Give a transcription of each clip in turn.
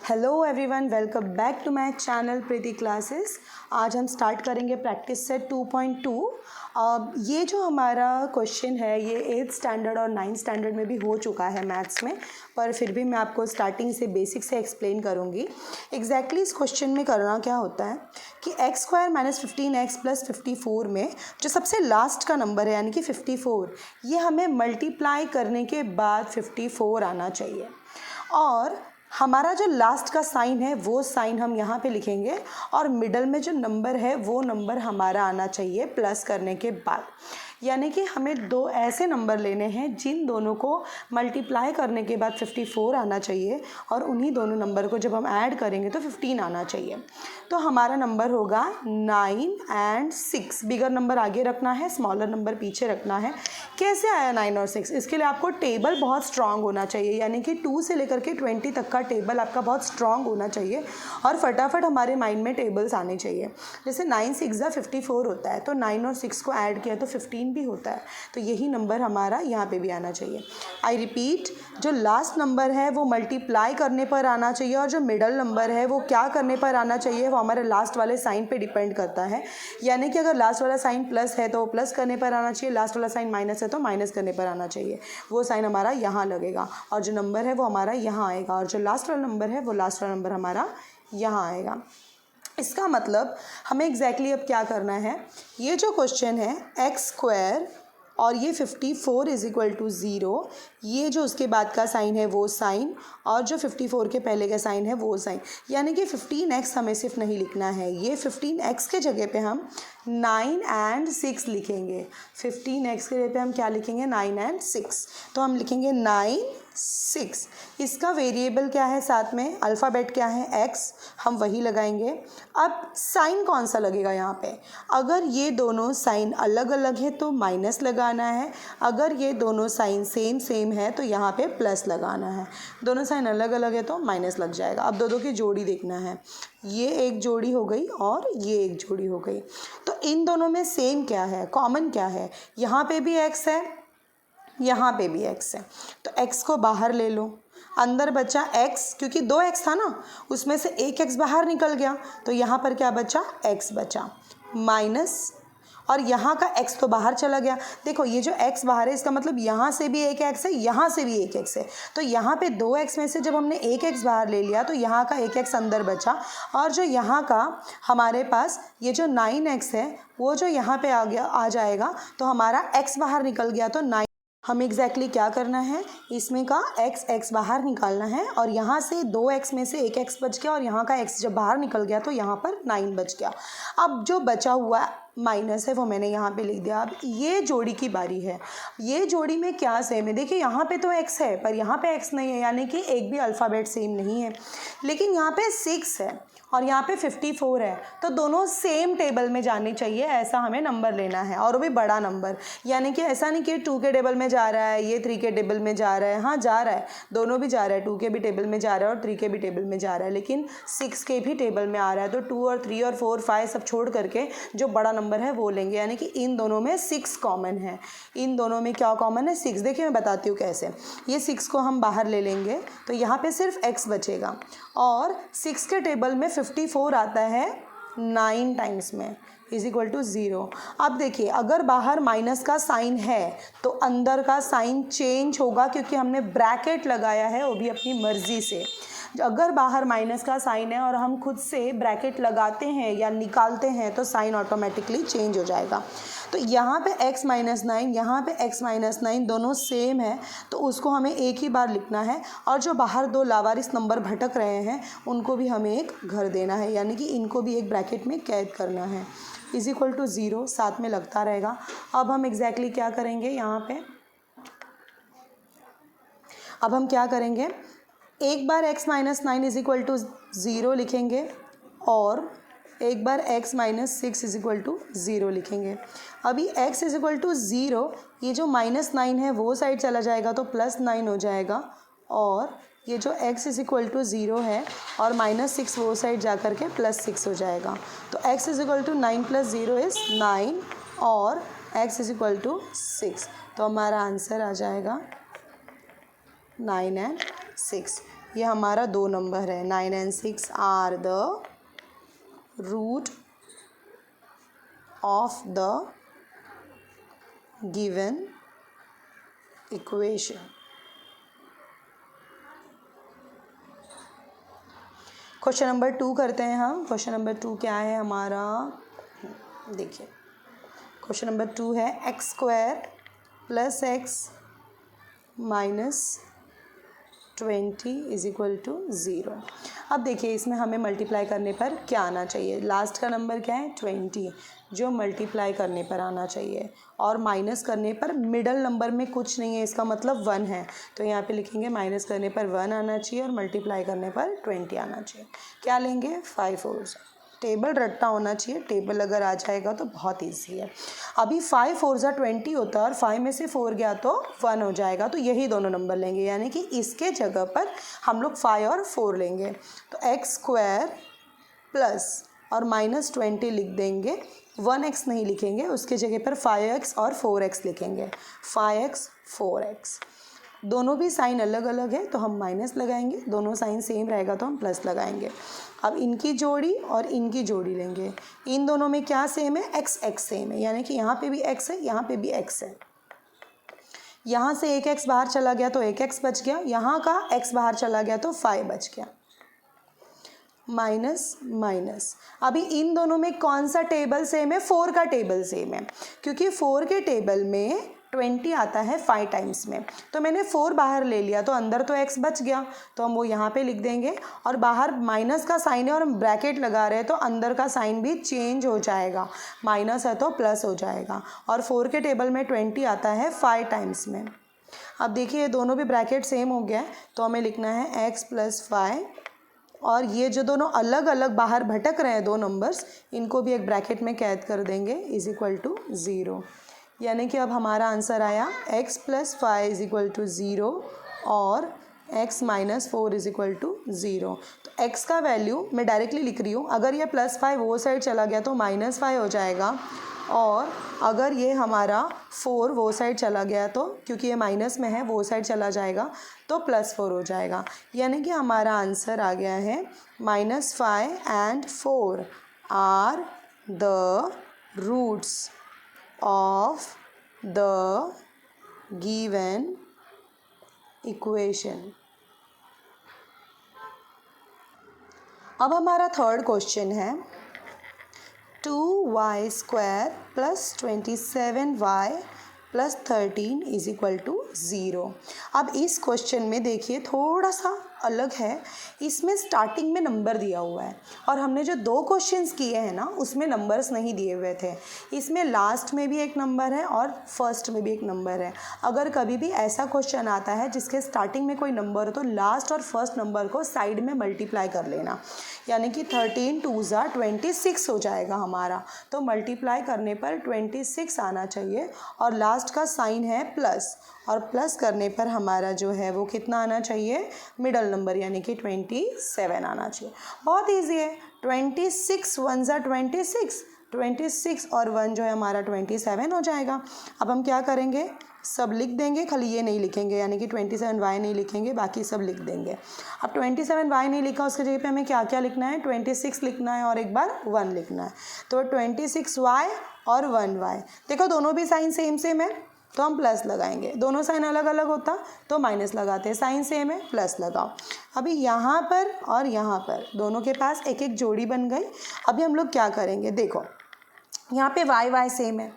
Hello everyone, welcome back to my channel Preeti classes. आज हम start करेंगे प्रैक्टिस सेट 2.2। ये जो हमारा क्वेश्चन है ये 8th स्टैंडर्ड और 9th स्टैंडर्ड में भी हो चुका है मैथ्स में, पर फिर भी मैं आपको स्टार्टिंग से बेसिक से एक्सप्लेन करूँगी। एग्जैक्टली इस क्वेश्चन में करना क्या होता है कि x square minus 15x plus 54 में जो सबसे लास्ट का नंबर है यानी कि 54, ये हमें मल्टीप्लाई करने के बाद 54 आना चाहिए। और हमारा जो लास्ट का साइन है वो साइन हम यहाँ पे लिखेंगे और मिडल में जो नंबर है वो नंबर हमारा आना चाहिए प्लस करने के बाद। यानी कि हमें दो ऐसे नंबर लेने हैं जिन दोनों को मल्टीप्लाई करने के बाद 54 आना चाहिए और उन्हीं दोनों नंबर को जब हम ऐड करेंगे तो 15 आना चाहिए। तो हमारा नंबर होगा 9 और 6। बिगर नंबर आगे रखना है, स्मॉलर नंबर पीछे रखना है। कैसे आया 9 और 6? इसके लिए आपको टेबल बहुत स्ट्रांग होना चाहिए, यानी कि 2 से लेकर के 20 तक का टेबल आपका बहुत स्ट्रांग होना चाहिए और फटाफट हमारे माइंड में टेबल्स आने चाहिए। जैसे 9 6 54 होता है, तो 9 और 6 को ऐड किया तो 15 भी होता है, तो यही नंबर हमारा यहाँ पे भी आना चाहिए। आई रिपीट, जो लास्ट नंबर है वो मल्टीप्लाई करने पर आना चाहिए और जो मिडल नंबर है वो क्या करने पर आना चाहिए, वो हमारे लास्ट वाले साइन पे डिपेंड करता है। यानी कि अगर लास्ट वाला साइन प्लस है तो वो प्लस करने पर आना चाहिए, लास्ट वाला साइन माइनस है तो माइनस करने पर आना चाहिए। वो साइन हमारा यहाँ लगेगा और जो नंबर है वो हमारा यहाँ आएगा और जो लास्ट वाला नंबर है वो लास्ट वाला नंबर हमारा यहाँ आएगा। इसका मतलब हमें एग्जैक्टली अब क्या करना है, ये जो क्वेश्चन है एक्स स्क्वायर और ये 54 इज इक्वल टू 0, ये जो उसके बाद का साइन है वो साइन और जो 54 के पहले का साइन है वो साइन, यानी कि 15x हमें सिर्फ नहीं लिखना है, ये 15x के जगह पे हम 9 और 6 लिखेंगे। 15x के जगह पे हम क्या लिखेंगे, 9 और 6। तो हम लिखेंगे 9 6। इसका वेरिएबल क्या है, साथ में अल्फ़ाबेट क्या है x, हम वही लगाएंगे। अब साइन कौन सा लगेगा यहाँ पे, अगर ये दोनों साइन अलग अलग है तो माइनस लगाना है, अगर ये दोनों साइन सेम सेम है तो यहाँ पे प्लस लगाना है। दोनों साइन अलग अलग है तो माइनस लग जाएगा। अब दो की जोड़ी देखना है, ये एक जोड़ी हो गई और ये एक जोड़ी हो गई। तो इन दोनों में सेम क्या है, कॉमन क्या है, यहाँ पे भी x है, यहाँ पे भी x है, तो x को बाहर ले लो, अंदर बचा x, क्योंकि 2x था ना, उसमें से एक x बाहर निकल गया तो यहाँ पर क्या बचा, x बचा, माइनस, और यहाँ का x तो बाहर चला गया। देखो ये जो x बाहर है इसका मतलब यहाँ से भी एक x है, यहाँ से भी एक x है, तो यहाँ पे 2x में से जब हमने एक x बाहर ले लिया तो यहाँ का एक x अंदर बचा और जो यहाँ का हमारे पास ये जो 9x है वो जो यहाँ पे आ गया, आ जाएगा, तो हमारा x बाहर निकल गया। तो 9 हमें एग्जैक्टली क्या करना है, इसमें का x बाहर निकालना है और यहाँ से 2x में से एक x बच गया और यहाँ का x जब बाहर निकल गया तो यहाँ पर 9 बच गया। अब जो बचा हुआ माइनस है वो मैंने यहाँ पे लिख दिया। अब ये जोड़ी की बारी है, ये जोड़ी में क्या सेम है, देखिए यहाँ पे तो x है पर यहाँ पे x नहीं है, यानी कि एक भी अल्फ़ाबेट सेम नहीं है। लेकिन यहाँ पे 6 है और यहाँ पे 54 है, तो दोनों सेम टेबल में जाने चाहिए, ऐसा हमें नंबर लेना है और वो भी बड़ा नंबर। यानी कि ऐसा नहीं कि 2 के टेबल में जा रहा है, ये 3 के टेबल में जा रहा है, हाँ जा रहा है, दोनों भी जा रहा है, 2 के भी टेबल में जा रहा है और 3 के भी टेबल में जा रहा है, लेकिन 6 के भी टेबल में आ रहा है। तो 2 और 3 और 4 5 सब छोड़ करके जो बड़ा नंबर है वो लेंगे, यानी कि इन दोनों में 6 कॉमन है। इन दोनों में क्या कॉमन है, 6। देखिए मैं बताती हूँ कैसे। ये 6 को हम बाहर ले लेंगे तो यहाँ पे सिर्फ x बचेगा और 6 के टेबल में 54 आता है 9 टाइम्स में, इज इक्वल टू 0। अब देखिए अगर बाहर माइनस का साइन है तो अंदर का साइन चेंज होगा, क्योंकि हमने ब्रैकेट लगाया है वो भी अपनी मर्ज़ी से। अगर बाहर माइनस का साइन है और हम खुद से ब्रैकेट लगाते हैं या निकालते हैं तो साइन ऑटोमेटिकली चेंज हो जाएगा। तो यहाँ पे x माइनस 9, यहाँ पे x माइनस 9 दोनों सेम है, तो उसको हमें एक ही बार लिखना है और जो बाहर दो लावारिस नंबर भटक रहे हैं उनको भी हमें एक घर देना है, यानी कि इनको भी एक ब्रैकेट में कैद करना है। इज इक्वल टू 0 साथ में लगता रहेगा। अब हम एग्जैक्टली क्या करेंगे, यहाँ पे अब हम क्या करेंगे, एक बार x माइनस 9 इज इक्वल टू 0 लिखेंगे और एक बार x माइनस 6 इज इक्वल टू 0 लिखेंगे। अभी x इज इक्वल टू 0, ये जो माइनस 9 है वो साइड चला जाएगा तो प्लस 9 हो जाएगा और ये जो x इज इक्वल टू 0 है और माइनस 6 वो साइड जा कर के प्लस 6 हो जाएगा। तो x is equal to 9 plus 0 is 9 और x इज इक्वल टू 6, तो हमारा आंसर आ जाएगा 9 और 6। ये हमारा 2 नंबर है, 9 and 6 are the root of the given equation. Question number 2 करते हैं हम। क्वेश्चन नंबर 2 क्या है हमारा, देखिए क्वेश्चन नंबर 2 है x square plus x minus 20 is equal to 0। अब देखिए इसमें हमें मल्टीप्लाई करने पर क्या आना चाहिए, लास्ट का नंबर क्या है 20, जो मल्टीप्लाई करने पर आना चाहिए, और माइनस करने पर मिडल नंबर में कुछ नहीं है, इसका मतलब 1 है, तो यहाँ पे लिखेंगे माइनस करने पर 1 आना चाहिए और मल्टीप्लाई करने पर 20 आना चाहिए। क्या लेंगे 5 4, टेबल रट्टा होना चाहिए, टेबल अगर आ जाएगा तो बहुत ईजी है। अभी 5 4 20 होता है और 5 में से 4 गया तो 1 हो जाएगा, तो यही दोनों नंबर लेंगे, यानी कि इसके जगह पर हम लोग 5 और 4 लेंगे। तो एक्स स्क्वायर प्लस और माइनस 20 लिख देंगे, 1x नहीं लिखेंगे, उसके जगह पर 5x और 4x लिखेंगे, 5x 4x। दोनों भी साइन अलग अलग है तो हम माइनस लगाएंगे, दोनों साइन सेम रहेगा तो हम प्लस लगाएंगे। अब इनकी जोड़ी और इनकी जोड़ी लेंगे, इन दोनों में क्या सेम है, x x सेम है, यानी कि यहाँ पे भी x है, यहाँ पे भी x है। यहाँ से एक x बाहर चला गया तो एक x बच गया, यहाँ का x बाहर चला गया तो 5 बच गया, माइनस माइनस। अभी इन दोनों में कौन सा टेबल सेम है, 4 का टेबल सेम है, क्योंकि 4 के टेबल में 20 आता है 5 टाइम्स में, तो मैंने 4 बाहर ले लिया तो अंदर तो x बच गया, तो हम वो यहाँ पे लिख देंगे, और बाहर माइनस का साइन है और हम ब्रैकेट लगा रहे हैं तो अंदर का साइन भी चेंज हो जाएगा, माइनस है तो प्लस हो जाएगा, और 4 के टेबल में 20 आता है 5 टाइम्स में। अब देखिए दोनों भी ब्रैकेट सेम हो गया है, तो हमें लिखना है x + 5, और ये जो दोनों अलग अलग बाहर भटक रहे हैं 2 नंबर्स, इनको भी एक ब्रैकेट में कैद कर देंगे, इज इक्वल टू 0। यानी कि अब हमारा आंसर आया x + 5 इज इक्वल टू 0 और x - 4 इज इक्वल टू 0। तो x का वैल्यू मैं डायरेक्टली लिख रही हूँ, अगर ये +5 वो साइड चला गया तो -5 हो जाएगा, और अगर ये हमारा 4 वो साइड चला गया तो, क्योंकि ये माइनस में है, वो साइड चला जाएगा तो +4 हो जाएगा। यानी कि हमारा आंसर आ गया है -5 and 4 are the roots of the given equation। अब हमारा थर्ड क्वेश्चन है 2y² + 27y + 13 is equal to 0। अब इस क्वेश्चन में देखिए थोड़ा सा अलग है, इसमें स्टार्टिंग में नंबर दिया हुआ है, और हमने जो 2 क्वेश्चंस किए हैं ना उसमें नंबर्स नहीं दिए हुए थे, इसमें लास्ट में भी एक नंबर है और फर्स्ट में भी एक नंबर है। अगर कभी भी ऐसा क्वेश्चन आता है जिसके स्टार्टिंग में कोई नंबर हो तो लास्ट और फर्स्ट नंबर को साइड में मल्टीप्लाई कर लेना, यानी कि 13 2 26 हो जाएगा हमारा, तो मल्टीप्लाई करने पर 26 आना चाहिए, और लास्ट का साइन है प्लस, और प्लस करने पर हमारा जो है वो कितना आना चाहिए, मिडल नंबर, यानी कि 27 आना चाहिए। बहुत ईजी है, 26 1 26, 26 और 1 जो है हमारा 27 हो जाएगा। अब हम क्या करेंगे, सब लिख देंगे, खाली ये नहीं लिखेंगे, यानी कि 27y नहीं लिखेंगे, बाकी सब लिख देंगे। अब 27y नहीं लिखा, उसके जगह पे हमें क्या क्या लिखना है, 26 लिखना है और एक बार 1 लिखना है, तो 26y और 1y। देखो दोनों भी साइन सेम सेम है तो हम प्लस लगाएंगे, दोनों साइन अलग अलग होता तो माइनस लगाते हैं, साइन सेम है प्लस लगाओ। अभी यहाँ पर और यहाँ पर दोनों के पास एक एक जोड़ी बन गई। अभी हम लोग क्या करेंगे, देखो यहाँ पे y सेम है,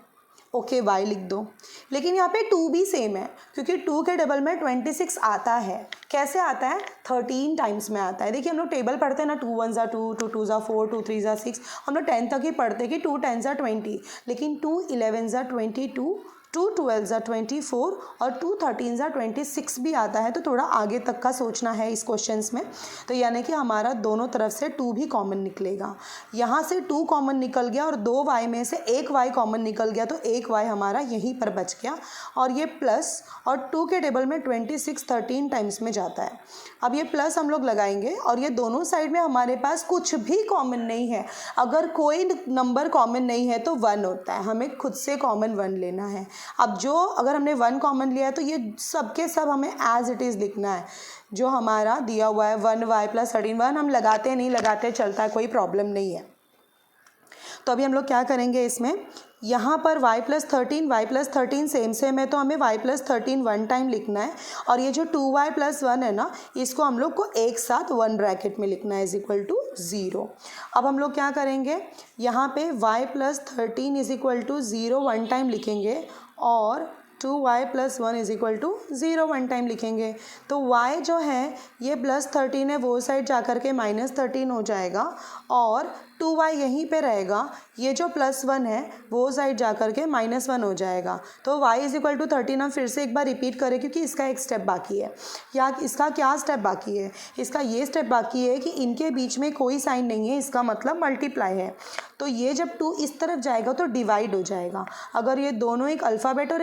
ओके y लिख दो, लेकिन यहाँ पे 2 भी सेम है, क्योंकि 2 के डबल में 26 आता है। कैसे आता है, 13 टाइम्स में आता है। देखिए हम लोग टेबल पढ़ते हैं ना, 2 1 2, 2 2 4, 2 3 6, हम लोग 10 तक ही पढ़ते हैं कि 2 10 20, लेकिन 2 11 22, 2 12 24 और 2 13 26 भी आता है, तो थोड़ा आगे तक का सोचना है इस क्वेश्चंस में। तो यानी कि हमारा दोनों तरफ से 2 भी कॉमन निकलेगा, यहाँ से 2 कॉमन निकल गया और 2 y में से 1 y कॉमन निकल गया, तो 1 y हमारा यहीं पर बच गया, और ये प्लस, और 2 के टेबल में 26 13 टाइम्स में जाता है। अब ये प्लस हम लोग लगाएंगे, और ये दोनों साइड में हमारे पास कुछ भी कॉमन नहीं है, अगर कोई नंबर कॉमन नहीं है तो 1 होता है, हमें खुद से कॉमन 1 लेना है, अब जो अगर हमने 1 कॉमन लिया है तो ये सब के सब हमें एज इट इज़ लिखना है। जो हमारा दिया हुआ है 1y + 13 1 हम लगाते नहीं लगाते चलता है, कोई प्रॉब्लम नहीं है। तो अभी हम लोग क्या करेंगे इसमें, यहाँ पर y + 13 सेम है तो हमें y + 13 1 टाइम लिखना है, और ये जो 2y + 1 है ना, इसको हम लोग को एक साथ 1 ब्रैकेट में लिखना है = 0। अब हम लोग क्या करेंगे, यहाँ पे y + 13 = 0 1 टाइम लिखेंगे और 2y + 1 = 0 1 टाइम लिखेंगे। तो y जो है ये +13 है, वो साइड जा कर के -13 हो जाएगा और 2y यहीं पे रहेगा, ये जो +1 है वो साइड जा कर के -1 हो जाएगा। तो y = 13 हम फिर से एक बार रिपीट करें क्योंकि इसका एक स्टेप बाकी है। या इसका क्या स्टेप बाकी है, इसका ये स्टेप बाकी है कि इनके बीच में कोई साइन नहीं है, इसका मतलब मल्टीप्लाई है। तो ये जब 2 इस तरफ जाएगा तो डिवाइड हो जाएगा। अगर ये दोनों एक अल्फ़ाबेट और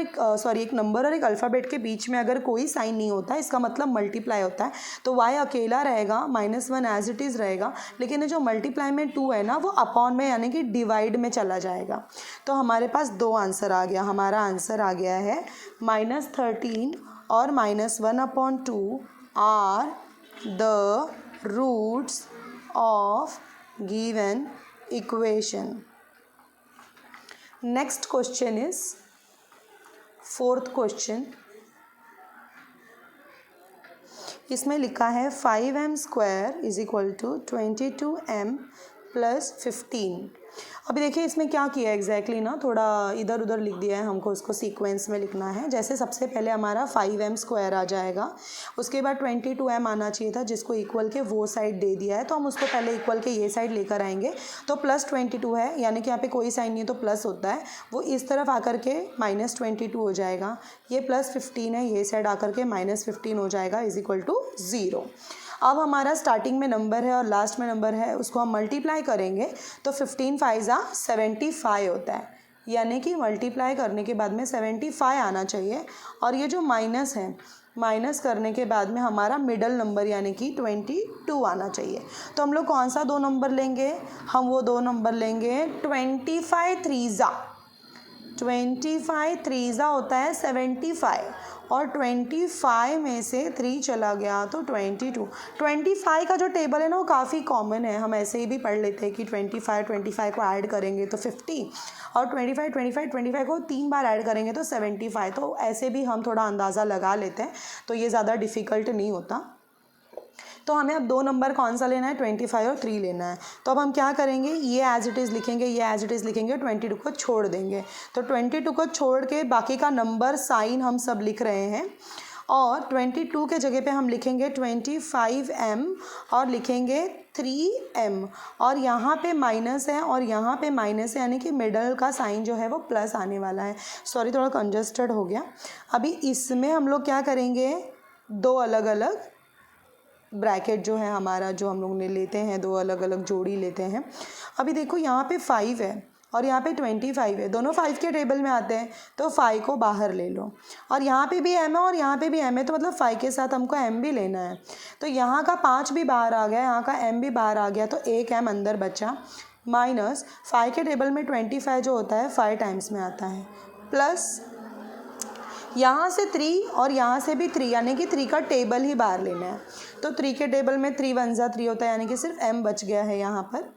एक नंबर और एक अल्फ़ाबेट के बीच में अगर कोई साइन नहीं होता, इसका मतलब मल्टीप्लाई होता है। तो y अकेला रहेगा, -1 एज इट इज़ रहेगा, लेकिन ये जो मल्टीप्लाई में 2 है ना, वो अपॉन में यानी कि डिवाइड में चला जाएगा। तो हमारे पास 2 आंसर आ गया। हमारा आंसर आ गया है -13 और -1/2 are the roots of given equation. Next question is 4th question. इसमें लिखा है 5m² = 22m + 15। अभी देखिए इसमें क्या किया है एग्जैक्टली ना, थोड़ा इधर उधर लिख दिया है, हमको उसको सीक्वेंस में लिखना है। जैसे सबसे पहले हमारा 5m² आ जाएगा, उसके बाद 22m आना चाहिए था जिसको इक्वल के वो साइड दे दिया है, तो हम उसको पहले इक्वल के ये साइड लेकर आएंगे। तो +22 है, यानी कि यहाँ पे कोई साइन नहीं है तो प्लस होता है, वो इस तरफ आकर के -22 हो जाएगा। ये +15 है, ये साइड आकर के -15 हो जाएगा = 0। अब हमारा स्टार्टिंग में नंबर है और लास्ट में नंबर है, उसको हम मल्टीप्लाई करेंगे तो 15 5 75 होता है, यानी कि मल्टीप्लाई करने के बाद में 75 आना चाहिए। और ये जो माइनस है, माइनस करने के बाद में हमारा मिडल नंबर यानी कि 22 आना चाहिए। तो हम लोग कौन सा 2 नंबर लेंगे, हम वो 2 नंबर लेंगे 25 3 होता है 75, और 25 में से 3 चला गया तो 22। 25 का जो टेबल है ना वो काफ़ी कॉमन है, हम ऐसे ही भी पढ़ लेते हैं कि 25 को ऐड करेंगे तो 50, और 25 को 3 बार ऐड करेंगे तो 75। तो ऐसे भी हम थोड़ा अंदाज़ा लगा लेते हैं, तो ये ज़्यादा डिफ़िकल्ट नहीं होता। तो हमें अब 2 नंबर कौन सा लेना है, 25 और 3 लेना है। तो अब हम क्या करेंगे, ये एज इट इज़ लिखेंगे, ये एज इट इज़ लिखेंगे, 22 को छोड़ देंगे। तो 22 को छोड़ के बाकी का नंबर साइन हम सब लिख रहे हैं, और 22 के जगह पे हम लिखेंगे 25m और लिखेंगे 3m, और यहाँ पे माइनस है और यहाँ पे माइनस है, यानी कि मिडल का साइन जो है वो प्लस आने वाला है। सॉरी, थोड़ा कंजस्टेड हो गया। अभी इसमें हम लोग क्या करेंगे, 2 अलग अलग ब्रैकेट जो है हमारा, जो हम लोग ने लेते हैं, 2 अलग अलग जोड़ी लेते हैं। अभी देखो यहाँ पे 5 है और यहाँ पे 25 है, दोनों 5 के टेबल में आते हैं, तो 5 को बाहर ले लो। और यहाँ पे भी m है और यहाँ पे भी m है, तो मतलब 5 के साथ हमको m भी लेना है। तो यहाँ का 5 भी बाहर आ गया, यहाँ का m भी बाहर आ गया, तो एक m अंदर बचा, माइनस 5 के टेबल में 25 जो होता है 5 टाइम्स में आता है, प्लस यहाँ से 3 और यहाँ से भी 3, यानी कि 3 का टेबल ही बाहर लेना है। तो 3 के टेबल में 3 1 जा 3 होता है, यानी कि सिर्फ m बच गया है यहाँ पर।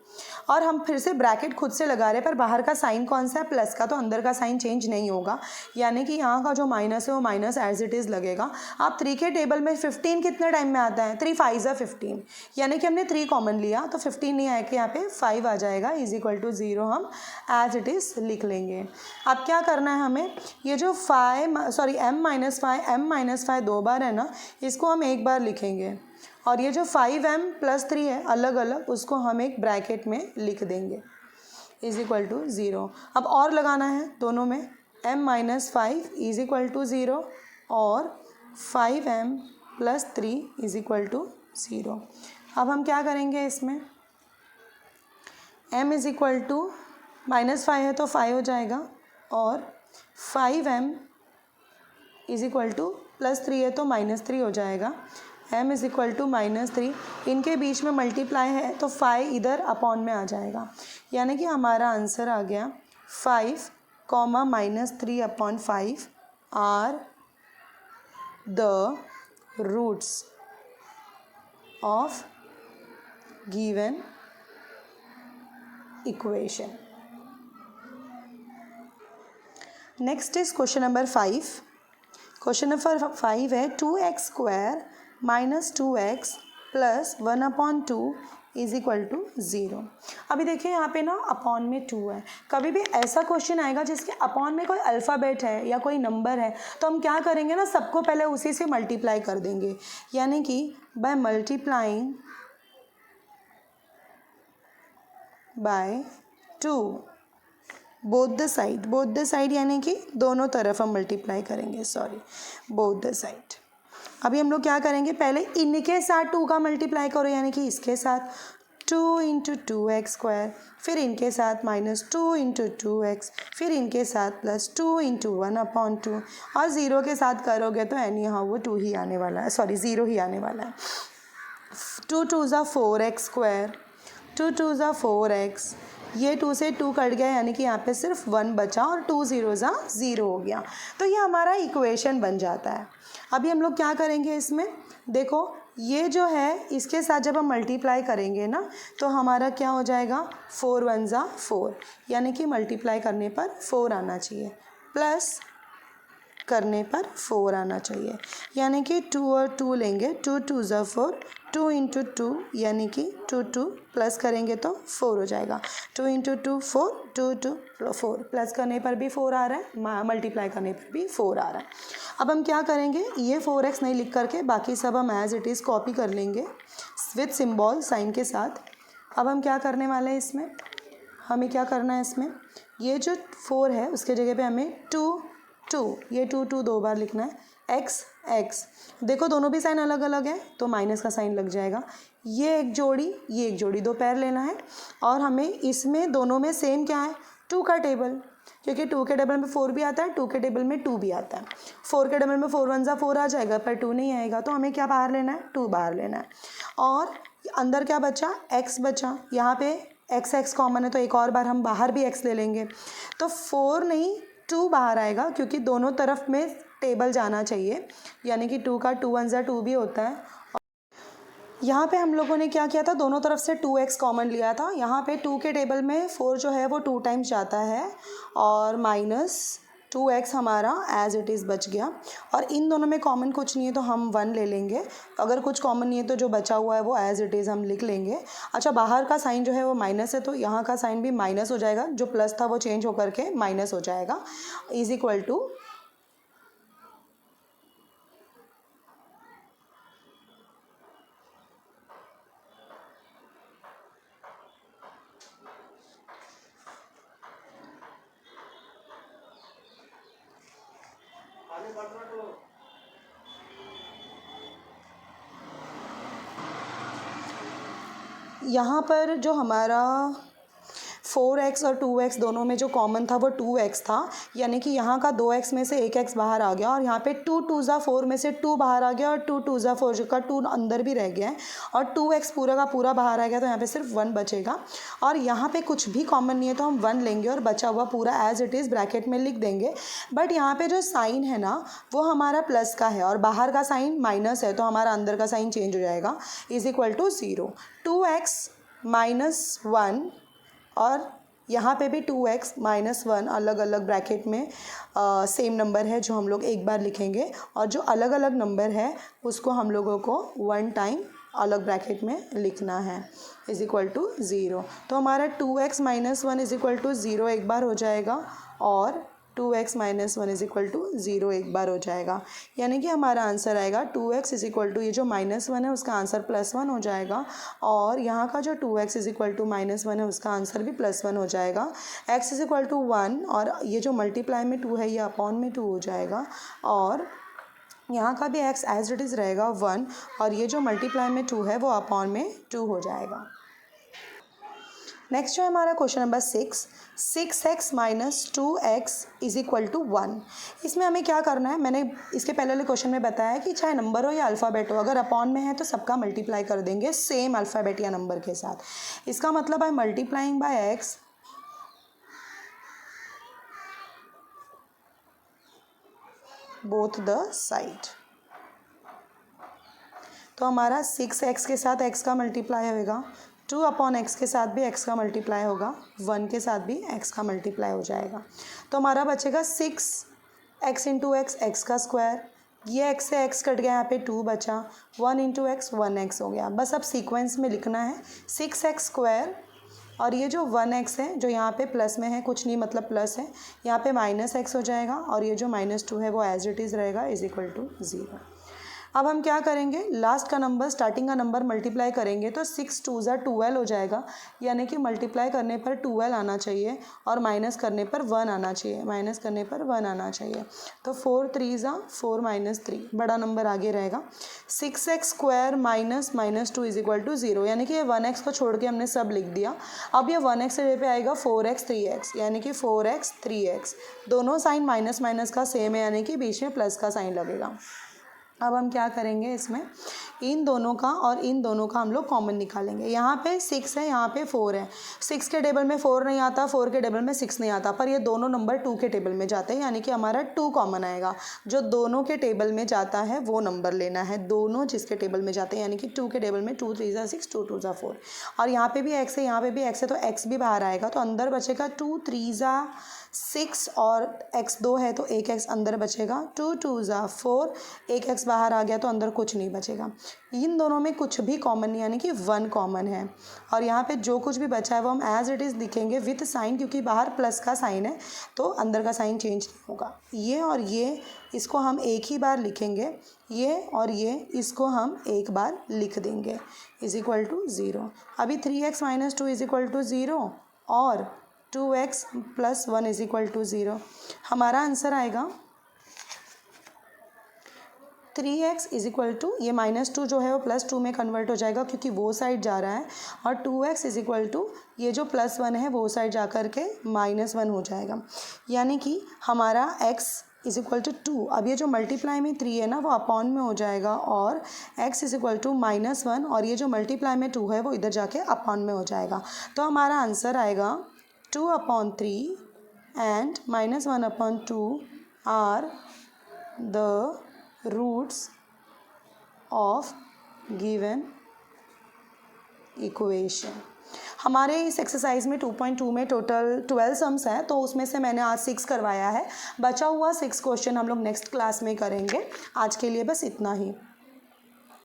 और हम फिर से ब्रैकेट खुद से लगा रहे हैं, पर बाहर का साइन कौन सा है, प्लस का, तो अंदर का साइन चेंज नहीं होगा, यानी कि यहाँ का जो माइनस है वो माइनस एज इट इज़ लगेगा। अब 3 के टेबल में 15 कितने टाइम में आता है, 3 5 जा 15, यानी कि हमने 3 कॉमन लिया तो 15 नहीं आएगा, यहाँ पे 5 आ जाएगा, = 0 हम एज इट इज़ लिख लेंगे। अब क्या करना है हमें, ये जो m-5 2 बार है ना, इसको हम एक बार लिखेंगे, और ये जो 5m + 3 है अलग अलग, उसको हम एक ब्रैकेट में लिख देंगे, = 0। अब और लगाना है दोनों में, m-5 = 0 और 5m + 3 = 0। अब हम क्या करेंगे इसमें, m = -5 है तो 5 हो जाएगा, और 5m = +3 है तो -3 हो जाएगा। m = -3, इनके बीच में मल्टीप्लाई है तो 5 इधर अपॉन में आ जाएगा, यानी कि हमारा आंसर आ गया 5 comma -3/5 are the roots of given equation. Next is question number 5। Question number 5 है 2x² - 2x + 1/2 = 0। अभी देखिए यहाँ पे ना अपॉन में 2 है। कभी भी ऐसा क्वेश्चन आएगा जिसके अपॉन में कोई अल्फ़ाबेट है या कोई नंबर है तो हम क्या करेंगे ना, सबको पहले उसी से मल्टीप्लाई कर देंगे, यानी कि by multiplying by 2 both the side यानी कि दोनों तरफ हम मल्टीप्लाई करेंगे, बोथ द साइड। अभी हम लोग क्या करेंगे, पहले इनके साथ 2 का मल्टीप्लाई करो, यानी कि इसके साथ 2 × 2x², फिर इनके साथ -2 × 2x, फिर इनके साथ +2 × 1/2, और 0 के साथ करोगे तो एनी हाउ वो 2 ही आने वाला है, 0 ही आने वाला है। 2 × 2 = 4x², 2 × 2 = 4x, ये 2 से 2 कट गया, यानी कि यहाँ पे सिर्फ 1 बचा और 2 0 0 हो गया, तो ये हमारा इक्वेशन बन जाता है। अभी हम लोग क्या करेंगे इसमें, देखो ये जो है इसके साथ जब हम मल्टीप्लाई करेंगे ना तो हमारा क्या हो जाएगा, 4 1 = 4, यानी कि मल्टीप्लाई करने पर 4 आना चाहिए, प्लस करने पर 4 आना चाहिए, यानी कि 2 और 2 लेंगे, 2 2 = 4, 2 × 2 यानी कि 2 2 प्लस करेंगे तो 4 हो जाएगा, 2 × 2 4, 2 2 4, प्लस करने पर भी 4 आ रहा है, मल्टीप्लाई करने पर भी 4 आ रहा है। अब हम क्या करेंगे, ये 4x नहीं लिख करके बाकी सब हम एज इट इज़ कॉपी कर लेंगे विथ सिंबल साइन के साथ। अब हम क्या करने वाले हैं इसमें, हमें क्या करना है इसमें, ये जो 4 है उसके जगह पे हमें 2 2, ये 2 2 2 बार लिखना है, x x, देखो दोनों भी साइन अलग अलग है तो माइनस का साइन लग जाएगा, ये एक जोड़ी ये एक जोड़ी, 2 पैर लेना है, और हमें इसमें दोनों में सेम क्या है, 2 का टेबल, क्योंकि 2 के टेबल में 4 भी आता है, 2 के टेबल में 2 भी आता है। 4 के टेबल में 4 1 = 4 आ जाएगा, पर 2 नहीं आएगा, तो हमें क्या बाहर लेना है, 2 बाहर लेना है, और अंदर क्या बचा, x बचा, यहाँ पे x x कॉमन है तो एक और बार हम बाहर भी x ले लेंगे, तो 4 नहीं 2 बाहर आएगा, क्योंकि दोनों तरफ में टेबल जाना चाहिए, यानी कि 2 का 2 1 = 2 भी होता है। यहाँ पे हम लोगों ने क्या किया था, दोनों तरफ से 2x कॉमन लिया था, यहाँ पे 2 के टेबल में 4 जो है वो 2 टाइम्स जाता है, और -2x हमारा एज इट इज़ बच गया, और इन दोनों में कॉमन कुछ नहीं है तो हम 1 ले लेंगे, अगर कुछ कॉमन नहीं है तो जो बचा हुआ है वो एज इट इज़ हम लिख लेंगे। अच्छा, बाहर का साइन जो है वो माइनस है तो यहाँ का साइन भी माइनस हो जाएगा, जो प्लस था वो चेंज होकर के माइनस हो जाएगा, = यहाँ पर जो हमारा 4x और 2x दोनों में जो कॉमन था वो 2x था, यानी कि यहाँ का 2x में से 1x बाहर आ गया, और यहाँ पे 2 2 = 4 में से 2 बाहर आ गया, और 2 2 = 4 का 2 अंदर भी रह गया है, और 2x पूरा का पूरा बाहर आ गया, तो यहाँ पे सिर्फ 1 बचेगा, और यहाँ पे कुछ भी कॉमन नहीं है तो हम 1 लेंगे और बचा हुआ पूरा एज इट इज़ ब्रैकेट में लिख देंगे। बट यहाँ पे जो साइन है ना वो हमारा प्लस का है और बाहर का साइन माइनस है, तो हमारा अंदर का साइन चेंज हो जाएगा, = 0। 2x - 1 और यहाँ पे भी 2x - 1 अलग अलग ब्रैकेट में सेम नंबर है जो हम लोग एक बार लिखेंगे, और जो अलग अलग नंबर है उसको हम लोगों को 1 टाइम अलग ब्रैकेट में लिखना है, = 0। तो हमारा 2x - 1 = 0 एक बार हो जाएगा, और 2x - 1 = 0 एक बार हो जाएगा, यानी कि हमारा आंसर आएगा 2x = ये जो -1 है उसका आंसर +1 हो जाएगा, और यहाँ का जो 2x = -1 है उसका आंसर भी +1 हो जाएगा। x = 1, और ये जो मल्टीप्लाई में 2 है ये अपॉन में 2 हो जाएगा, और यहाँ का भी x एज इट इज़ रहेगा 1, और ये जो मल्टीप्लाई में 2 है वो अपॉन में 2 हो जाएगा। नेक्स्ट जो है हमारा क्वेश्चन नंबर 6x - 2x = 1। इसमें हमें क्या करना है, मैंने इसके पहले वाले क्वेश्चन में बताया कि चाहे नंबर हो या अल्फ़ाबेट हो, अगर अपॉन में है तो सबका मल्टीप्लाई कर देंगे सेम अल्फ़ाबेट या नंबर के साथ। इसका मतलब है multiplying by x both the side. तो हमारा 6x के साथ x का मल्टीप्लाई होगा, 2/x के साथ भी x का मल्टीप्लाई होगा, 1 के साथ भी x का मल्टीप्लाई हो जाएगा। तो हमारा बचेगा 6x इंटू एक्स, एक्स का स्क्वायर, ये x से x कट गया, यहाँ पे 2 बचा, 1 इंटू एक्स 1x हो गया। बस अब सीक्वेंस में लिखना है 6x स्क्वायर और ये जो 1x है जो यहाँ पे प्लस में है, कुछ नहीं मतलब प्लस है, यहाँ पे -x हो जाएगा और ये जो -2 है वो एज इट इज़ रहेगा इज इक्वल टू 0। अब हम क्या करेंगे, लास्ट का नंबर स्टार्टिंग का नंबर मल्टीप्लाई करेंगे तो 6 2 ज़ा 12 हो जाएगा, यानी कि मल्टीप्लाई करने पर 12 आना चाहिए और माइनस करने पर 1 आना चाहिए, माइनस करने पर 1 आना चाहिए। तो 4 3 ज़ा 4 -3, बड़ा नंबर आगे रहेगा। 6x square minus -2 is equal to 0, यानी कि ये 1x को छोड़ के हमने सब लिख दिया। अब ये 1x से पे आएगा 4x 3x, यानी कि 4x 3x, दोनों साइन माइनस माइनस का सेम है, यानी कि बीच में प्लस का साइन लगेगा। अब हम क्या करेंगे, इसमें इन दोनों का और इन दोनों का हम लोग कॉमन निकालेंगे। यहाँ पे 6 है, यहाँ पे 4 है, 6 के टेबल में 4 नहीं आता, 4 के टेबल में 6 नहीं आता, पर ये दोनों नंबर 2 के टेबल में जाते हैं, यानी कि हमारा 2 कॉमन आएगा। जो दोनों के टेबल में जाता है वो नंबर लेना है, दोनों जिसके टेबल में जाते हैं, यानी कि 2 के टेबल में 2 3 ज़ा 6, 2 2 ज़ा 4, और यहाँ पे भी x है, यहाँ पे भी x है, तो x भी बाहर आएगा, तो अंदर बचेगा 2 3 ज़ा 6 और x 2 है तो एक x अंदर बचेगा, 2 2 ज़ा 4, एक x बाहर आ गया तो अंदर कुछ नहीं बचेगा। इन दोनों में कुछ भी कॉमन नहीं, यानी कि 1 कॉमन है, और यहाँ पे जो कुछ भी बचा है वो हम एज इट इज़ लिखेंगे विथ साइन, क्योंकि बाहर प्लस का साइन है तो अंदर का साइन चेंज नहीं होगा। ये और ये इसको हम एक ही बार लिखेंगे, ये और ये इसको हम एक बार लिख देंगे, इज इक्वल टू 0। अभी 3x - 2 इज इक्वल टू 0 और 2x + 1 इज इक्वल टू 0। हमारा आंसर आएगा 3x इज इक्वल टू, ये -2 जो है वो +2 में कन्वर्ट हो जाएगा क्योंकि वो साइड जा रहा है, और 2x इज इक्वल टू ये जो +1 है वो साइड जा कर के -1 हो जाएगा, यानी कि हमारा x इज इक्वल टू 2। अब ये जो मल्टीप्लाई में 3 है ना वो अपॉन में हो जाएगा, और x इज इक्वल टू -1, और ये जो मल्टीप्लाई में 2 है वो इधर जाके अपॉन में हो जाएगा। तो हमारा आंसर आएगा 2/3 and -1/2 are the roots of given equation। हमारे इस एक्सरसाइज में 2.2 में टोटल 12 सम्स हैं, तो उसमें से मैंने आज 6 करवाया है, बचा हुआ 6 क्वेश्चन हम लोग नेक्स्ट क्लास में करेंगे। आज के लिए बस इतना ही।